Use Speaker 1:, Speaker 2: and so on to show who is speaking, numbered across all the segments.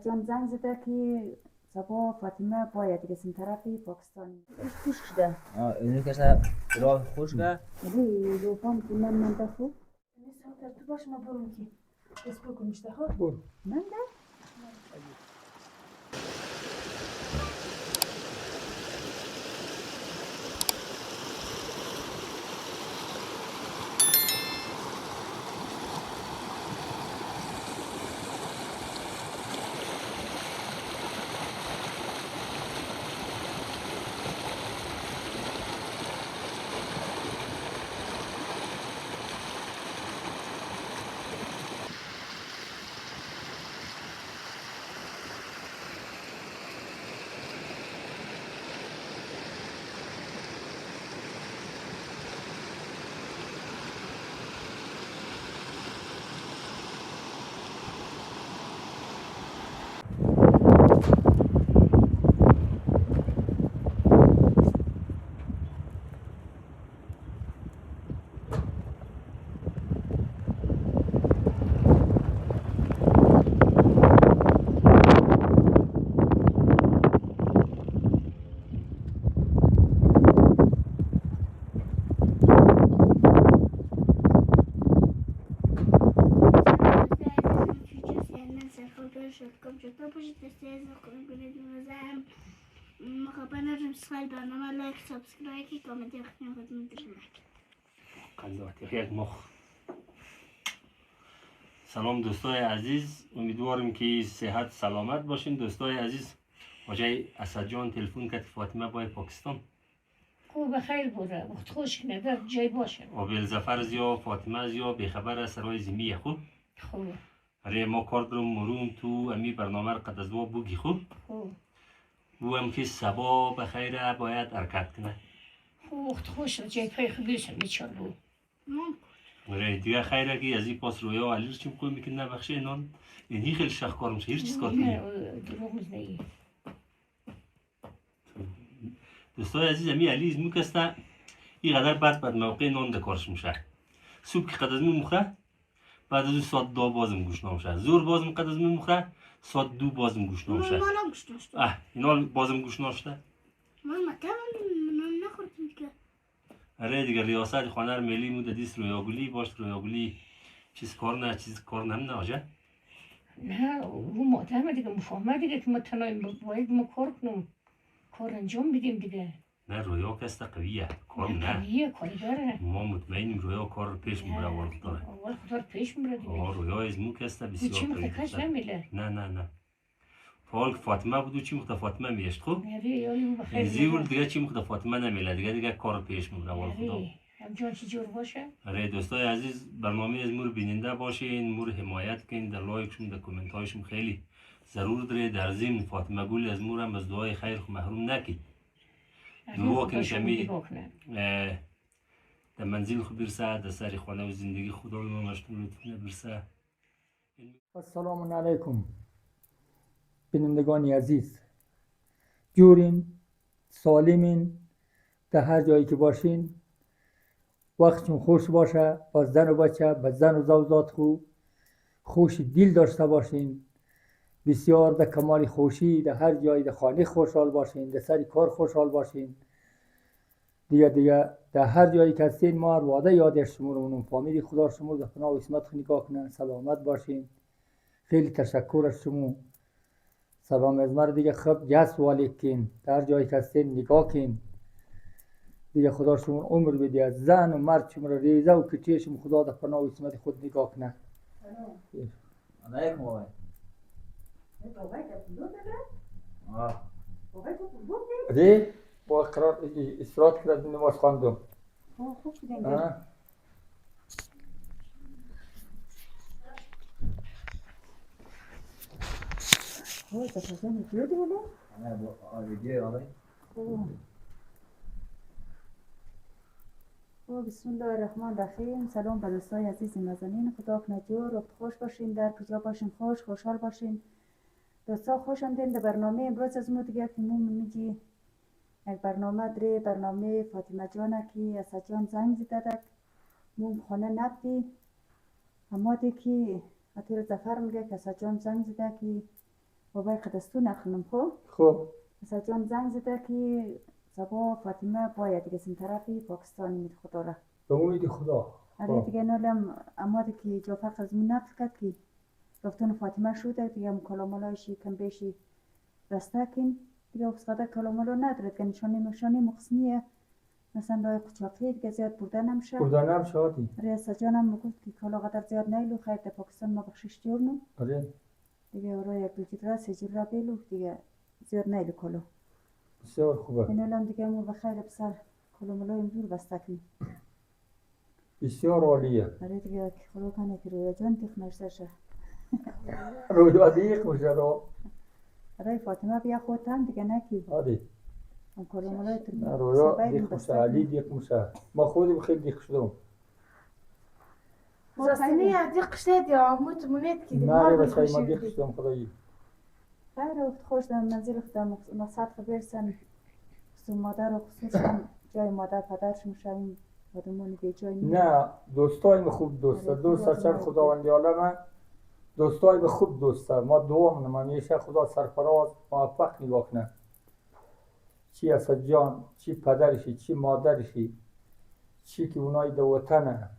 Speaker 1: جان زنگ زده که صبح فاطمه باید دیگه سم طرفی پاکستان خوش شده.
Speaker 2: اینو کسا راه خوش که؟
Speaker 1: ولی روفان کنن من دفو نیست تو باش ما برون که دست بکنشته ها برو من ده
Speaker 3: برنامه لایک سابسکرایب کی کامنت یخنی خدمت
Speaker 4: یک مخ. سلام دوستای عزیز، امیدوارم که صحت سلامت باشین. دوستای عزیز، آجای اسد جان تلفن کرد فاطمه باید پاکستان.
Speaker 3: خوب بخیر بوده، وقت خوش کنه در جای باشه.
Speaker 4: آبیل زفر زیا فاطمه زیا بخبر از سرای زمیه خوب.
Speaker 3: خوب.
Speaker 4: اره ما کار دارم مرون تو امی برنامه را قد از وا بگی خوب.
Speaker 3: خوب.
Speaker 4: بو هم که صبا بخیره باید حرکت کنه.
Speaker 3: خوب وقت خوش جای پای خوبیشم میچارلو.
Speaker 4: اره دیگه خیره که از این پاس رویا علی چیم کوی میکنه بخشه اینان اینی خیلی شخکار میشه هیچ چیز کار کنی.
Speaker 3: نه دروغ میزنی.
Speaker 4: دوستای عزیز امی علی از میکسته اینقدر بعد موقع نان دکارش میشه. صبح که قد از میمخره بعد از اون ساعت 2 بازم گوشنا میشه. زور بازم قد از میمخره ساعت 2 بازم گوشنا میشه.
Speaker 3: من گوشنا شده.
Speaker 4: اینا بازم گوشنا شده.
Speaker 3: من نخوردم که.
Speaker 4: اره دیگه ریاست خانه ملی مود دیس رویاگلی باش رویاگلی چیز کار نه آجا.
Speaker 3: نه رو مادرم دیگه مفاهمه دیگه که ما تنهایی باید ما کار کنم کار انجام بدیم دیگه.
Speaker 4: نه رویا کست قویه کار نه.
Speaker 3: قویه کاری داره.
Speaker 4: ما مطمئنیم رویا کار پیش میبره اول خدا.
Speaker 3: اول خدا پیش میبره دیگه.
Speaker 4: رویا از مو کست بسیار
Speaker 3: چی متکش نمیله.
Speaker 4: نه. فال فاطمه بود و چی مخدا فاطمه میشت خوب.
Speaker 3: یاری بخیر.
Speaker 4: زیور دیگه چی مخدا فاطمه نمیله دیگه کار پیش میبره اول خدا.
Speaker 3: همچنان چی جور باشه؟
Speaker 4: اره دوستای عزیز برنامه از مور بیننده باشین مور حمایت کن در لایکشون در کامنت هایشون خیلی ضرور داره. در ضمن فاطمه گل از مور هم از دعای خیر محروم نکید. دعا کن کمی در منزل خود برسه در سر خانه و زندگی خدا رو مشتون برسه.
Speaker 5: السلام علیکم بینندگان عزیز، جورین سالمین در هر جایی که باشین وقتشون خوش باشه. با زن و بچه با زن و زوجات خوش دل داشته باشین. بسیار در کمال خوشی در هر جایی در خانه خوشحال باشین، در سر کار خوشحال باشین. دیگه در هر جایی که هستین ما وعده یادش شما رو اونم فامیلی خدا شما در پناه و اسمت نگاه کنن. سلامت باشین. خیلی تشکر از شما. سلام از من دیگه خب جس والی کن در هر جایی که هستین نگاه کن. دیگه خدا شما عمر بده از زن و مرد شما رو ریزه و کچه شما خدا در پناه و اسمت خود نگاه کنه.
Speaker 2: علیکم آقای.
Speaker 5: ری با قرار استراحت کرد نماز خواندم.
Speaker 1: خوب دیدن خوب تفضل زیادی بله؟
Speaker 2: نه با آریدی آقای.
Speaker 1: بسم الله الرحمن الرحیم. سلام به دوستای عزیز نازنین. خدا کنه جور وقت خوش باشین در کجا باشین خوشحال باشین. دوستا خوش آمدین در برنامه امروز از ما دیگه که ما میگی یک برنامه داره برنامه فاطمه جانه که اسد جان زنگ زده دک مون خانه نبدی اما دی که اتیر زفر میگه که اسد جان زنگ زده که بابای قدستو نخونم خب
Speaker 5: خب
Speaker 1: مثلا جان زنگ زده که صبح فاطمه باید دیگه سن طرفی پاکستانی میده خدا را
Speaker 5: به امید خدا.
Speaker 1: آره
Speaker 5: خب.
Speaker 1: دیگه نالم اماده که جعفر از من نفت کرد که رفتن فاطمه شده دیگه کلامالایشی کم بیشی رسته کن دیگه افتاده کلامالو ندارد که نشانی مقصنیه مثلا رای قچاقی دیگه زیاد برده نمیشه
Speaker 5: بردنم شادی.
Speaker 1: ریاست جانم میگفت که کالا قدر زیاد نیلو خیر در پاکستان ما بخشش جورنو
Speaker 5: آره
Speaker 1: دیگه اورا یک دو جدرا سه جدرا بیلو دیگه زیاد نیلو کلو
Speaker 5: بسیار خوبه.
Speaker 1: این الان دیگه مو بخیر بسر کلامالو امزور بسته کنی
Speaker 5: بسیار عالیه.
Speaker 1: آره دیگه که خدا کنه که رویا جان تیخ نشته شه
Speaker 5: رویا دیق میشه رو.
Speaker 1: آره فاطمه بیا خودت هم دیگه نکی
Speaker 5: آره
Speaker 1: اون کلامالو تر
Speaker 5: رویا دیق میشه، علی دیق میشه. ما خودم خیلی دیق شدم.
Speaker 6: زستنی عادی قشتید یا مونید که
Speaker 5: نه
Speaker 6: دیوار
Speaker 5: بچه ما
Speaker 6: خوشی
Speaker 5: دیق
Speaker 6: بدی
Speaker 5: شدم خدایی.
Speaker 1: خیر وقت خوش در منزل خودم مقصد برسن خصوص مادر و خصوصا جای مادر پدرش میشویم آدمانی به جای
Speaker 5: نه دوستای خوب دوستا
Speaker 1: آره،
Speaker 5: دوستا
Speaker 1: خوب
Speaker 5: چند
Speaker 1: آدمای
Speaker 5: خداوندی عالمه دوستای خوب دوستا ما دوام نم همیشه خدا سرفراز موفق نگاه کنه چی اسد جان چی پدرشی چی مادرشی چی که اونای دو وطنه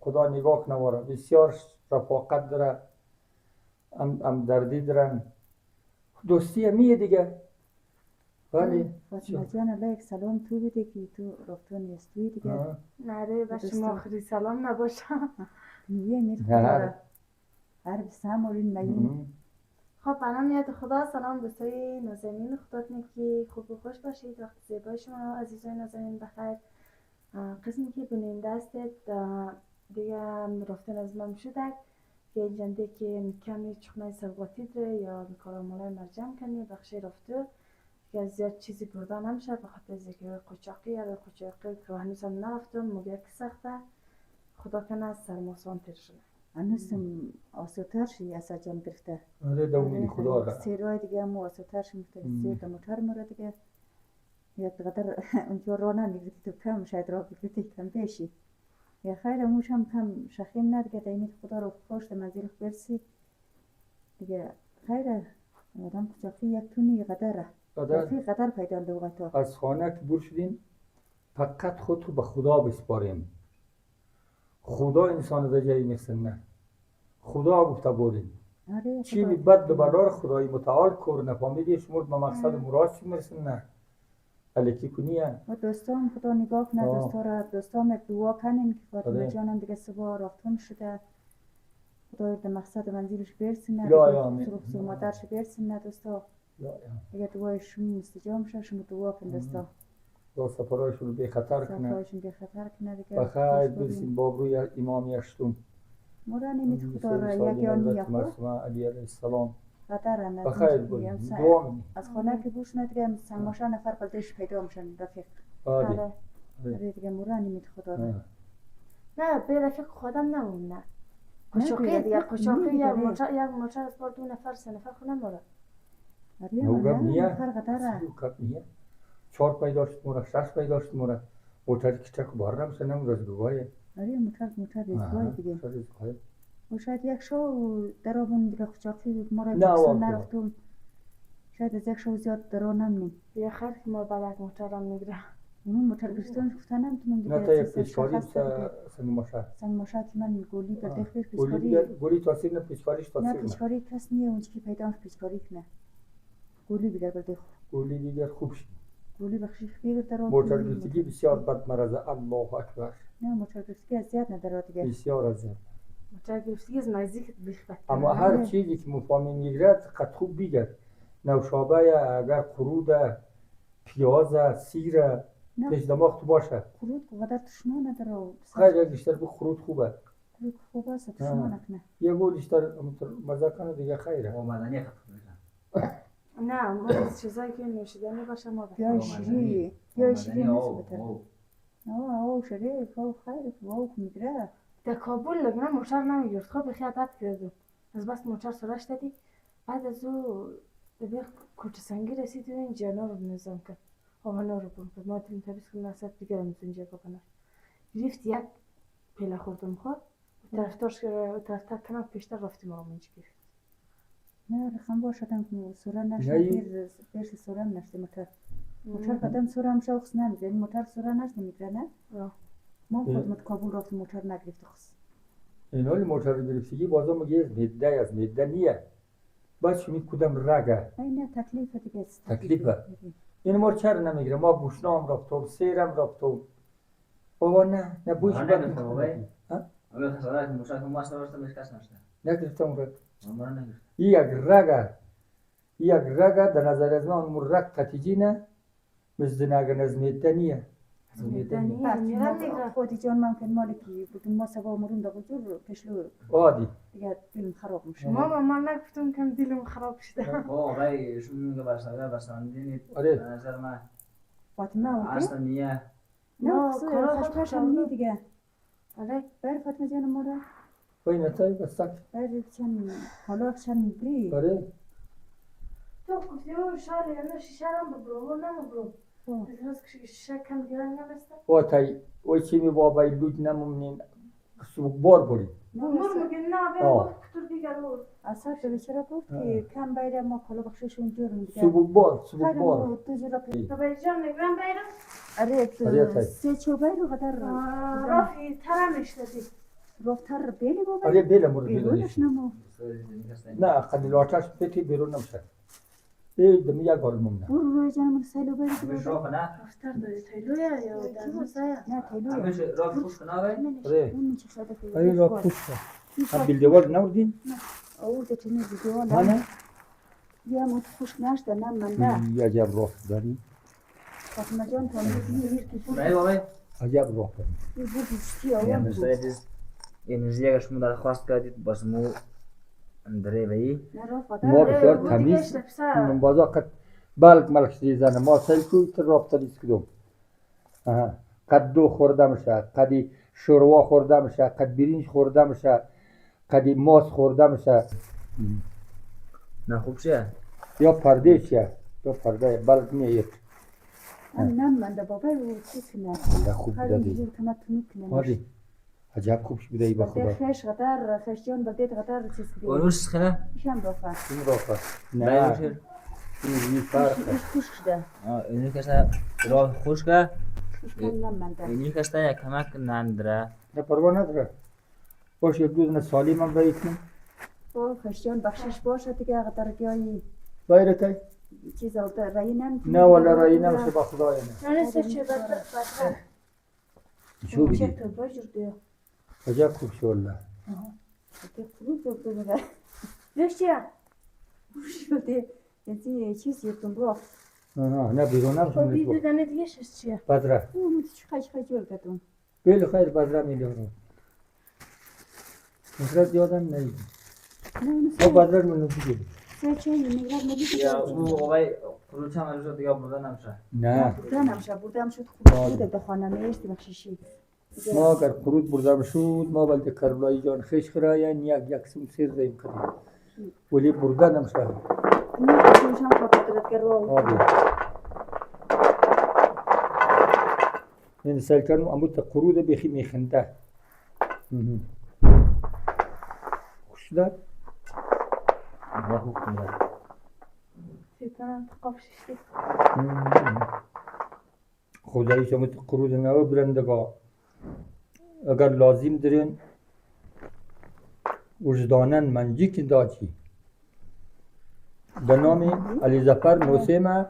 Speaker 5: خدا نگاه کنه وره بسیار رفاقت داره ام دردی دارن دوستی همیه دیگه ولی
Speaker 1: فاطمه جان الله یک سلام تو بده که تو رفتون نیستوی دیگه
Speaker 5: آه.
Speaker 6: نره به شما آخری سلام نباشم
Speaker 1: نیه میر
Speaker 5: نه.
Speaker 1: خدا را هر بسام ورین مین
Speaker 6: خب برام یاد خدا سلام دوستای نازنین خدا کنه که خوب و خوش باشید وقت زیبای شما عزیزای نازنین بخیر قسمی که بینیم دستت دیگه رفتن از من شده که جنده که کمی چخمه سوقاتی داره یا کارامالای مرجم کنی بخشی رفته که زیاد چیزی برده نمیشه بخاطر از اینکه قاچاقی یا قاچاقی که هنوز هم نرفتم مگه که سخته خدا کنه از سرماسان تر شده
Speaker 1: هنوزم آسوتر شی اسد جان گرفته
Speaker 5: آره دومی خدا را
Speaker 1: سیروهای دیگه هم آسوتر شی میفته زیر در موتر مره دیگه یا قدر اونجا را نمیگردی تو کم شاید را بگردی کم بیشی یا خیر موش هم کم شخیم ندیگه دیمید خدا رو خوش در منزل برسی دیگه خیر آدم قاچاقی یک تونی قدره قدر پیدا لغتا
Speaker 5: از خانه که بور شدیم فقط خود رو به خدا بسپاریم خدا انسان در جایی میسنه خدا گفته بودیم
Speaker 1: آره
Speaker 5: چی بی بد بلار خدای متعال کر نفهمیدی شما به مقصد مراد چی میرسنه الکی کنیه
Speaker 1: و دوستان خدا نگاه کنه دوستا را دوستان دعا کنین که فاطمه
Speaker 5: آره.
Speaker 1: جانم دیگه صبح رفتون شده خدای در مقصد منزلش برسونه
Speaker 5: یا
Speaker 1: دیگه
Speaker 5: آمین.
Speaker 1: خصوص مادرش برسونه دوستا دیگه دعای شما مستجاب شه شما دعا کن دوستا
Speaker 5: دا سفرهایشون رو بی خطر کنه
Speaker 1: سفرهایشون بی خطر کنه دیگه
Speaker 5: بخیر برسیم بابروی امام یشتم
Speaker 1: مورا نمید خدا را یک یا نیا خود
Speaker 5: معصومه علی علیه السلام
Speaker 1: قدر هم
Speaker 5: بخیر بریم دعا می‌کنیم.
Speaker 1: از خانه که بوش ندیگه سنماشا نفر قلدش پیدا میشن رفیق
Speaker 5: آره
Speaker 1: آره دیگه مورا نمید خدا را
Speaker 6: نه به رفیق خودم نمونه
Speaker 1: نه،
Speaker 6: قاچاقی
Speaker 1: به
Speaker 6: دیگه
Speaker 1: رفیق
Speaker 6: قاچاقی
Speaker 1: نمی‌گه
Speaker 6: یا
Speaker 1: به.
Speaker 6: موچر از بار 2 نفر 3 نفر خونه ماره
Speaker 1: آره
Speaker 5: نوگم
Speaker 1: نه
Speaker 5: نیه
Speaker 1: نفر قدره
Speaker 5: کپ نیه 4 پای داشت مورا 6 پای داشت مورا موتر کچک بار نمیشه نمیرز بگویه
Speaker 1: آره موتر ریزگاه دیگه
Speaker 5: دیگه
Speaker 1: و شاید یک شو درابون دیگه قاچاقی ما را
Speaker 5: نه
Speaker 1: پاکستان
Speaker 5: واقعا.
Speaker 1: نرفتم شاید از یک شو زیاد درا نمنیم
Speaker 6: یا خیر که ما بعد موترم میگیره
Speaker 1: اونون موتر گرفتن گفتن نمیتونم
Speaker 5: نه تا یک
Speaker 1: دیگه
Speaker 5: پیشکاری
Speaker 1: سنگ ماشا که من گولی بر دخل
Speaker 5: گولی
Speaker 1: پیشکاری
Speaker 5: دیگر گولی تاثیر نه پیشکاریش
Speaker 1: نه
Speaker 5: تاثیر نه
Speaker 1: پیشکاری کس نیه اونچه که پیداش پیشکاری کنه گولی بیگر بر دخل
Speaker 5: گولی دیگر خوب شد
Speaker 1: گولی بخشی خیر درا
Speaker 5: موتر گرفتگی بسیار بد مرض الله اکبر
Speaker 1: نه موتر گرفتگی از زیاد نداره دیگه
Speaker 5: بسیار از زیاد
Speaker 6: موتر گرفتگی از نزدیک بیخ
Speaker 5: اما هر چیزی که مفهومی میگیرد قد خوب بگرد نوشابه اگر قرود پیاز سیر
Speaker 1: نه.
Speaker 5: پیش دماغ تو باشه
Speaker 1: خرود قدر تشنا نداره
Speaker 5: خیلی یک بیشتر به خرود خوبه
Speaker 1: خرود خوب است تشنا نکنه
Speaker 5: یه گل بیشتر مزه کنه دیگه خیره
Speaker 2: آمدنی خط میشن
Speaker 6: نه ما از چیزایی که نوشیدنی باشه ما
Speaker 1: یا شیری یا شیری نیست بتر
Speaker 2: آو
Speaker 1: او شریف او خیرف او میگره
Speaker 6: در کابل لگنه موتر نمیگرفت خب بخی عدد کردم از بس موتر سرش دادی بعد از او به کوچه سنگی رسید و این جانا رو نظام کرد آهانا رو بون ما دیم تبیز کنم نصد دیگر هم زنجه بکنه گرفت یک پیله خوردم خود طرفتار کمک پیشتر رفتیم آمونج گرفت
Speaker 1: نه رقم باشدم که سوره نشته
Speaker 5: نه.
Speaker 1: برش سوره نشته موتر قدم سوره هم شخص نمیزه این موتر سوره نشته میگره نه ما خود متکابل رفتیم موتر نگرفت خص
Speaker 5: این حالی موتر رو گرفتگی بازا مگه از میده نیه باید شمید کدام رگه
Speaker 1: این تکلیف دیگه است
Speaker 5: تکلیفه این ما چرا نمیگیره ما بوشنام رفتم سیرم رفتم بابا نه بوش
Speaker 2: آره،
Speaker 5: بد
Speaker 2: نه، بابا.
Speaker 5: میکنه
Speaker 2: اول خسارت مشاهد ماست ورسته بهش کس نشته
Speaker 5: نگرفتم رگ
Speaker 2: ما نگرفت
Speaker 5: یک رگه در نظر از من اون رگ قطیجی نه مثل نگه نزمیده نیه
Speaker 1: خودی جان ممکن مالی که بگیم ما سبا مرون دا بجور پشلو
Speaker 5: عادی
Speaker 1: دیگه دلم خراب میشه
Speaker 6: ماما من نگفتم که دلم خراب شده
Speaker 2: بابا آقای شما میگه برسانده
Speaker 5: آره.
Speaker 2: به نظر من
Speaker 1: فاطمه اوکی؟
Speaker 2: اصلا نیه
Speaker 1: نه
Speaker 6: نه،
Speaker 1: خصوصا
Speaker 6: کارا
Speaker 1: خشکش
Speaker 6: خود
Speaker 1: هم
Speaker 6: خود.
Speaker 1: دیگه
Speaker 6: آره
Speaker 1: بر فاطمه جان ما را
Speaker 5: بای نتایی بستک
Speaker 1: بر چند حالا چند بری
Speaker 5: آره
Speaker 6: تو گفتی اون شال یا شیشه هم ببرو نمبرو
Speaker 1: خب.
Speaker 6: از شیشه کم گرن نبسته
Speaker 5: با تایی اوی چی می بابای لوج نمومنین سوگبار بری
Speaker 6: مر میگه نه بیا
Speaker 5: آه.
Speaker 6: گفت کتر دیگر رو
Speaker 1: اصلا تو چرا گفت که کم بیره ما کلا بخششون جورم دیگه
Speaker 5: سوگبار
Speaker 1: خیلی تو جورا
Speaker 6: تو به جان نگرم بیرم
Speaker 1: آره
Speaker 5: آره،
Speaker 1: تو
Speaker 5: تای.
Speaker 1: سه چوبه رو قدر
Speaker 6: رافی ترمش دادی
Speaker 1: رفتر بیلی بابا
Speaker 5: آره بیله مورد
Speaker 1: بیرونش
Speaker 5: بیله
Speaker 1: نمو
Speaker 5: نه قدیل آتش پیتی بیرون نمشه ای دمی یک گال ممنه
Speaker 1: برو روی جانم سیلو بیلی
Speaker 2: همش
Speaker 1: بابا
Speaker 2: راه نه
Speaker 6: رفتر داری تیلویا یا در مزایا
Speaker 1: نه تیلویه
Speaker 2: همش راه خوش کنه
Speaker 5: آره
Speaker 1: اون چه شده که
Speaker 5: آره را پوش هم بیلدوار نمودین
Speaker 1: او ده چنین ویدیو
Speaker 5: ها نه
Speaker 1: یا مو خوش نشده نه من ده
Speaker 5: عجب راه داری
Speaker 1: فاطمه جان تو میگی که بود
Speaker 2: نه بابا
Speaker 5: عجب راه داری
Speaker 1: بودستی
Speaker 2: یا
Speaker 1: آوان بود
Speaker 2: مثلا انرژی اگر شما درخواست کردید باز مو اندره بایی
Speaker 1: نه را
Speaker 5: ما
Speaker 1: فادر
Speaker 5: بسیار
Speaker 6: بودی
Speaker 5: تمیز
Speaker 6: گشت پسر
Speaker 5: بازا قد بلک ملک سیزنه ما سیل کوی تر رابطه نیست کدوم قد دو خورده میشه قدی شوروا خورده میشه قد برینج خورده میشه قدی ماس خورده میشه
Speaker 2: نه خوب شه
Speaker 5: یا پرده چیه یا پرده بلک میید
Speaker 1: نه من ده بابا رو چیز کنه
Speaker 5: ده خوب
Speaker 1: هر
Speaker 5: بوده دی
Speaker 1: اینجور کمت کنه
Speaker 5: آدی عجب خوبش بوده ای به خدا
Speaker 1: بده خش قدر خش جان بده قدر چیز کنه
Speaker 2: اونوش خنه
Speaker 1: ایشم رافا
Speaker 5: این راه
Speaker 2: نه
Speaker 5: نه این فرق
Speaker 1: ایش خوش شده
Speaker 2: اینو کسا راه خوش که
Speaker 1: خوش کن نه من ده
Speaker 2: اینو کسا یک کمک نندره
Speaker 5: نه پروا نداره باشه یک روز نه سالی من باید کنم
Speaker 1: با خش جان بخشش باشه دیگه قدر جایی
Speaker 5: باید تای
Speaker 1: چیز او ده رایی
Speaker 5: نه والا رایی نمیشه با خدا نه
Speaker 6: نه سه چه بدر
Speaker 5: شو
Speaker 1: چه
Speaker 5: بگی
Speaker 1: تو باجر دیو
Speaker 5: عجب خوب شو والله
Speaker 1: ده فروت رو بده
Speaker 6: ویش چیه؟
Speaker 1: شده یعنی چیز یکم رو
Speaker 5: نه بیرون
Speaker 6: خب
Speaker 5: نمیشه
Speaker 6: بیدو
Speaker 5: نیست
Speaker 6: دنه دیگه شست چیه؟
Speaker 5: بدره
Speaker 1: اون خش جور کردم
Speaker 5: بیل خیر بدره میلیون مفرد یادم نید
Speaker 1: نه
Speaker 5: ما بدره منو بگیریم
Speaker 1: سه چه میگرد نمیشه
Speaker 2: یا او آقای خروج هم روز دیگه بردن نمیشه
Speaker 5: نه
Speaker 1: بردم شد خوب بوده به خانه میشتی بخشیشی
Speaker 5: ما اگر خروج بردم شد ما بلده کربلایی جان خیش خراین یک سم سیر زیم کنیم ولی برده نمیشه
Speaker 1: نه چونشم خاطرت کرد
Speaker 5: آبی این سال کنم اموت قرود بخی میخنده خوش داد
Speaker 2: نه خوب کنه
Speaker 6: فکرم تقاف ششتی
Speaker 5: خدایی شما قرود نو برندگاه اگر لازم دارین وجدانن منجی که داچی به نام علی ظفر نوسیمه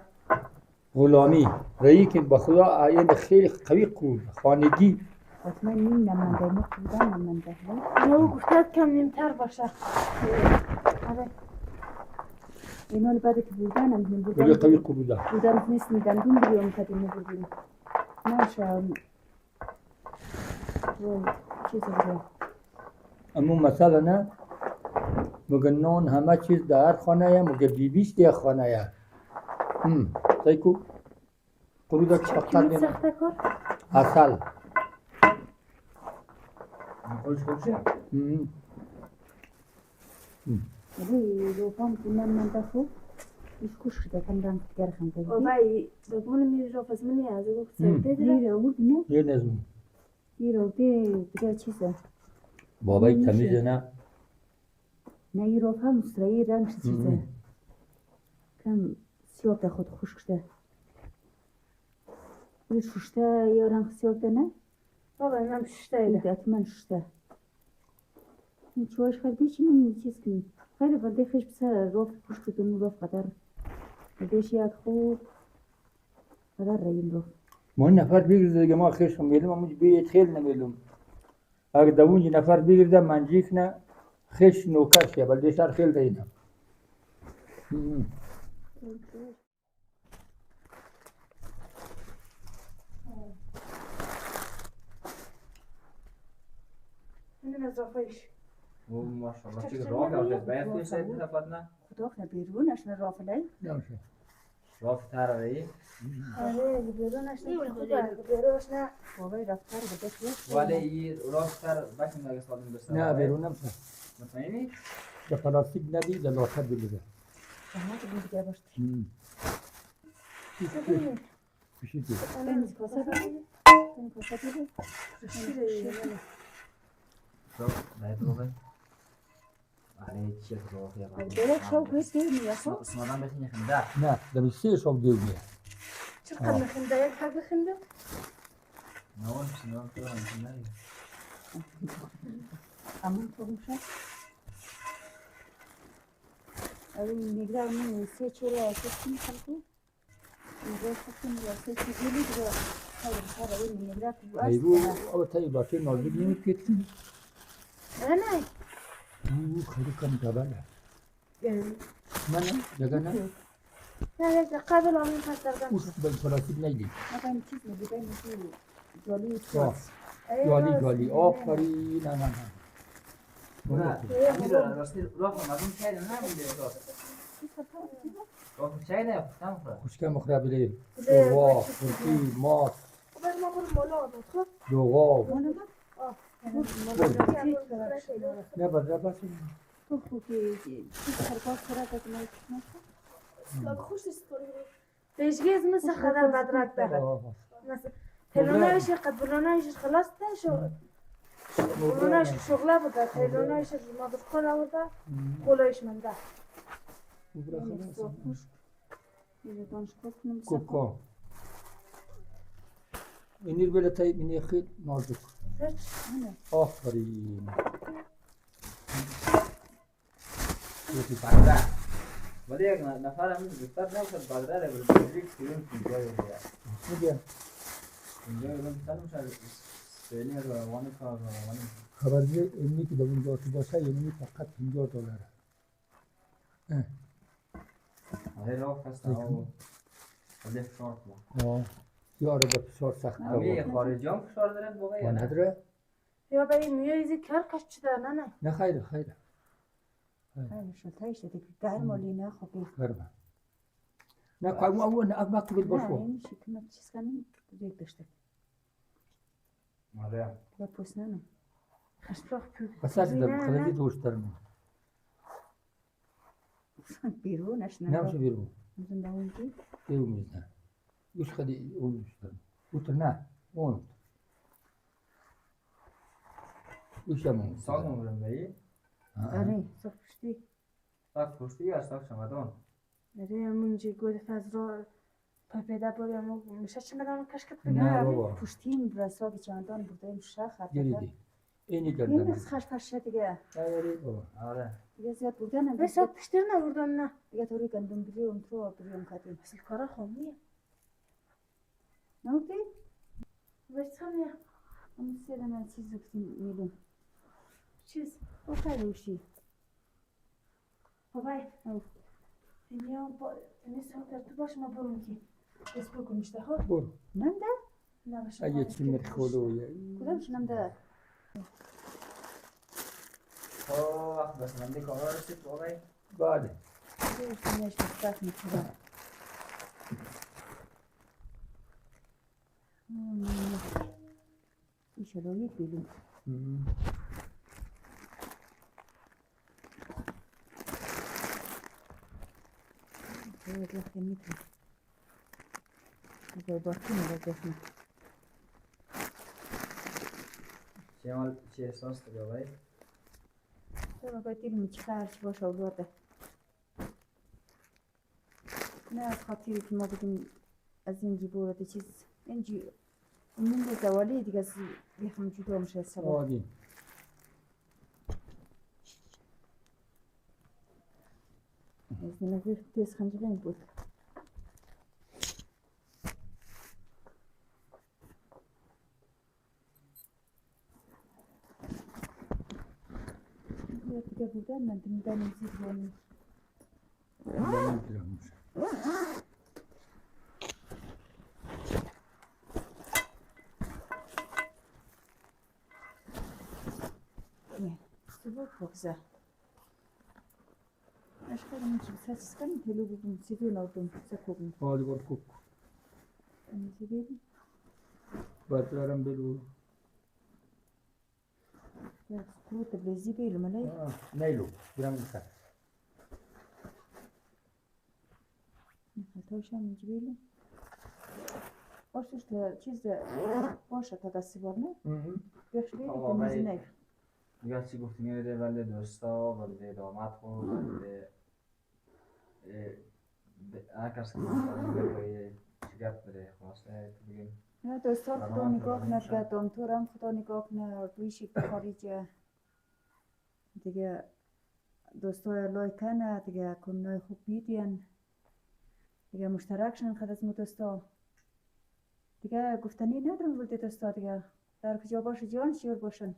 Speaker 5: غلامی رایی که به خدا آین خیلی قوی قرود خانگی
Speaker 1: حتما نیم نمنده ما بودن نمنده
Speaker 6: نه گفتد کم نیمتر باشه
Speaker 1: آره اینال بعد که بودن هم
Speaker 5: ولی قوی قروده
Speaker 1: بودن نیست میدن دون بیام کدیم بودیم نشه چیز رو
Speaker 5: اما مثلا نه مگه نان همه چیز در خانه یا مگه بیبیش در خانه یا تایکو قروده چقدر
Speaker 6: کمی
Speaker 5: دینا
Speaker 6: سخته کار؟
Speaker 5: اصل
Speaker 2: خروج خوب شه
Speaker 1: ولی روپام کنم من دفو ایش کش شده کم رنگ دیگر خنده
Speaker 6: آبای دبون میری رو پس منی از او سرده دیره
Speaker 1: دیره بود نه
Speaker 5: یه نظم
Speaker 1: دیره دیگه چیزه
Speaker 5: بابای تمیز نه
Speaker 1: نه این راه هم سرایی رنگ چیزه کم سیاه ده خود خوش کشته این ششته یا رنگ سیاه ده نه؟
Speaker 6: بابا اینم ششته
Speaker 1: این
Speaker 6: ایده
Speaker 1: ده من ششته این چواش خیلی بیشی من چیز کنیم خیلی فلده خیش بسه راه خوش کردن راه قدر دیش یک خود قدر راییم راه
Speaker 5: ما نفر بگیرده دیگه ما خیش میلم اما بیت خیل نمیلم اگه دوونجی نفر بگیرده من جیک نه خیش نوکر شه بلده سر خیل دینم
Speaker 6: این از رافایش
Speaker 2: او ماشاءالله چه راه کرد باید توی سایت طرفت نه
Speaker 1: خدا کنه بیرونش نه راه فلای
Speaker 5: نمیشه
Speaker 2: راه ترایی
Speaker 6: آره بیرونش نه خوبه بیرونش نه
Speaker 1: بابای رفتار بده خیلی
Speaker 2: ولی این راه تر بکن اگه سالم بسته
Speaker 5: نه بیرون نمیشه
Speaker 2: مطمئنی؟
Speaker 5: به پلاستیک ندی للاخر بلیده
Speaker 1: زحمت بود دیگه باشد
Speaker 5: پیشی دی
Speaker 1: این کاسه بده این کاسه بده
Speaker 2: باید رو بای آره چیه راه یا
Speaker 1: بله شو کویس که میاسو
Speaker 2: اسمادان بخینی خنده
Speaker 5: نه دمی سه شاب دیویه
Speaker 6: چقدر نخنده یک حق بخنده
Speaker 2: نوان چنان تو هم خنده
Speaker 1: همون تو میشه این نگران من سه چوره اساسی میکنه نگران خودم یا سه چوری دیگه خیلی این نگران تو
Speaker 5: ایبو
Speaker 1: است
Speaker 5: او تایی لاشه نازک نمیکتی
Speaker 6: نه
Speaker 5: او خیلی کم جبله من جگه نه
Speaker 6: نه یک قبل آمین پس دردم
Speaker 5: اوش به پلاستیک ندی
Speaker 1: مثلا این چیز میگه مثل جالی
Speaker 5: آه.
Speaker 1: سواس
Speaker 5: جالی آفرین نه نه نه
Speaker 2: نه امیر راستی راه هم از اون چای نمیده راه چای نه کم خورد
Speaker 5: خوشکه مخرب بله دوغا خورکی ماس
Speaker 6: خب ما برو مولا بود خب
Speaker 5: دوغا نه بردر باشه
Speaker 1: تو خوبی چیز خرکاس کرده که من
Speaker 6: خوش است پیشگیز مثل خدر بدرک داره مثل تلونایش قد بلونایش خلاص تشو بلونایش شغله بوده تلونایش ما بسخور آورده قولایش منده
Speaker 5: کوکا اینیر بله تایی اینی خیلی نازک آفرین
Speaker 2: بدره ولی یک نفر همین دکتر نمیشد بدره بله یک سیرون اینجا بگیره
Speaker 5: میگه
Speaker 2: اینجا بگیرم بیشتر میشه سیلی روانی کار روانی
Speaker 5: خبرگی اینی که در اونجا تو باشه اینی فقط $50
Speaker 2: آره راه خسته او ولی فشار کنم
Speaker 5: یاره به فشار سخت
Speaker 2: همه خارجی هم فشار دارن واقعا یا نه؟
Speaker 5: نداره؟
Speaker 6: یا به این میایزی کرکش چی داره نه
Speaker 5: نه خیره خیره
Speaker 1: خیلی شلتایی شده که گرمالی نه خوبی
Speaker 5: گرمه نه کارم اون مکتوب
Speaker 1: نه
Speaker 5: باشو
Speaker 1: این شکمت چیز کنیم دیگه داشته
Speaker 2: آره
Speaker 1: با پوست ننم
Speaker 6: اشتراک
Speaker 5: بس از دم خیلی دوست دارم
Speaker 1: بیرونش
Speaker 5: نمیشه بیرون
Speaker 1: میزن با اونجی
Speaker 5: بیرون میزنه گوش خیلی اون دوست دارم اوتر نه اون گوشم اون
Speaker 2: ساق مبرم بایی؟
Speaker 1: آره ساق پشتی
Speaker 2: ساق پشتی یا ساق چمدان؟
Speaker 6: آره همونجی گود فضرا پیدا باری همون میشه چه مدام کشکت
Speaker 5: نه
Speaker 6: بگم
Speaker 5: بابا
Speaker 1: پشتیم برای ساق چندان بودیم شخر
Speaker 5: گریدی اینی
Speaker 1: این
Speaker 5: گردن
Speaker 1: از خش فرشه دیگه
Speaker 5: آره بابا
Speaker 2: آره
Speaker 1: دیگه زیاد بودن هم
Speaker 6: به ساق پشتر نبردم نه
Speaker 1: دیگه طوری گندم بریم تو بریم کتیم
Speaker 6: اصل کارا خومیه
Speaker 1: نوکتی؟
Speaker 6: بچه
Speaker 1: اما سیدن از چیز کتیم میلیم
Speaker 6: چیز
Speaker 1: با خیلی روشی
Speaker 6: بابای اینیا با نیست در تو باش ما برون کی بس بکنیشته ها
Speaker 5: برو
Speaker 1: نمده؟
Speaker 6: نباشه
Speaker 5: اگه چی مرخولو
Speaker 1: کدامش نمده؟
Speaker 2: تو وقت بس من دیگه کارا رسید واقعا
Speaker 5: بله
Speaker 1: دیگه نش بستاک میکنم این شلایی بیلیم باید وقتی میتونم اگر باکی نگذاشتم
Speaker 2: چه مال چه احساس داری واقعا؟
Speaker 1: تو باید دیدیم چی خرچ باشه آورده. نه از خاطری که ما بگیم از اینجی برده چیز اینجی این زوالی دیگه از بیخم جدا میشه سبا.
Speaker 5: عادی.
Speaker 1: از نظر تیز خنجرین بود. دیگه بودن من دمیدن زیر بانیم.
Speaker 5: نمی‌دونم میشه.
Speaker 1: نه سبا بگذار. اشکالم چی سرس کنیم هلو بگیم سیدو نادم سکوبیم.
Speaker 5: عادی بار کوک.
Speaker 1: انجی بیدیم.
Speaker 5: باید برم بلو.
Speaker 1: سکوت بلزی بیلو ملی.
Speaker 5: نیلو برم میشه.
Speaker 1: خطاش هم انجی بیلو. باشش تا چیز باشه تا دستی بار نه. بیخش بیدیم
Speaker 2: آقا،
Speaker 1: تمیزی
Speaker 2: ولی-
Speaker 1: نیف.
Speaker 2: دیگه چی گفتیم یه ولی دوستا ولی داماد خود ولی هر کس که باید شگفت بده خواسته بگیم
Speaker 1: نه دوستان خدا
Speaker 2: برنامه
Speaker 1: نگاه
Speaker 2: تمام
Speaker 1: کنه
Speaker 2: شد.
Speaker 1: دامتور هم خدا نگاه کنه رویشی به خارجه دیگه دوستای لای کنه دیگه کنای خوب بیدین دیگه مشترک شن خد از مو دوستا دیگه گفتنی ندارم ولد دوستا دیگه در کجا باشه جان شیر باشن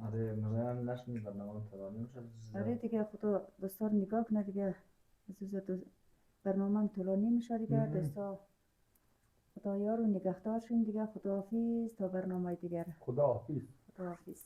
Speaker 2: آره مزایم نشنی برنامه تمام شد.
Speaker 1: آره دیگه خدا دوستا رو نگاه کنه دیگه از برنامه طولانی میشه دیگه دوستا خدا یارو نگهدار شین دیگه خداحافظ تا برنامه دیگر
Speaker 5: خدا حافظ.
Speaker 1: خداحافظ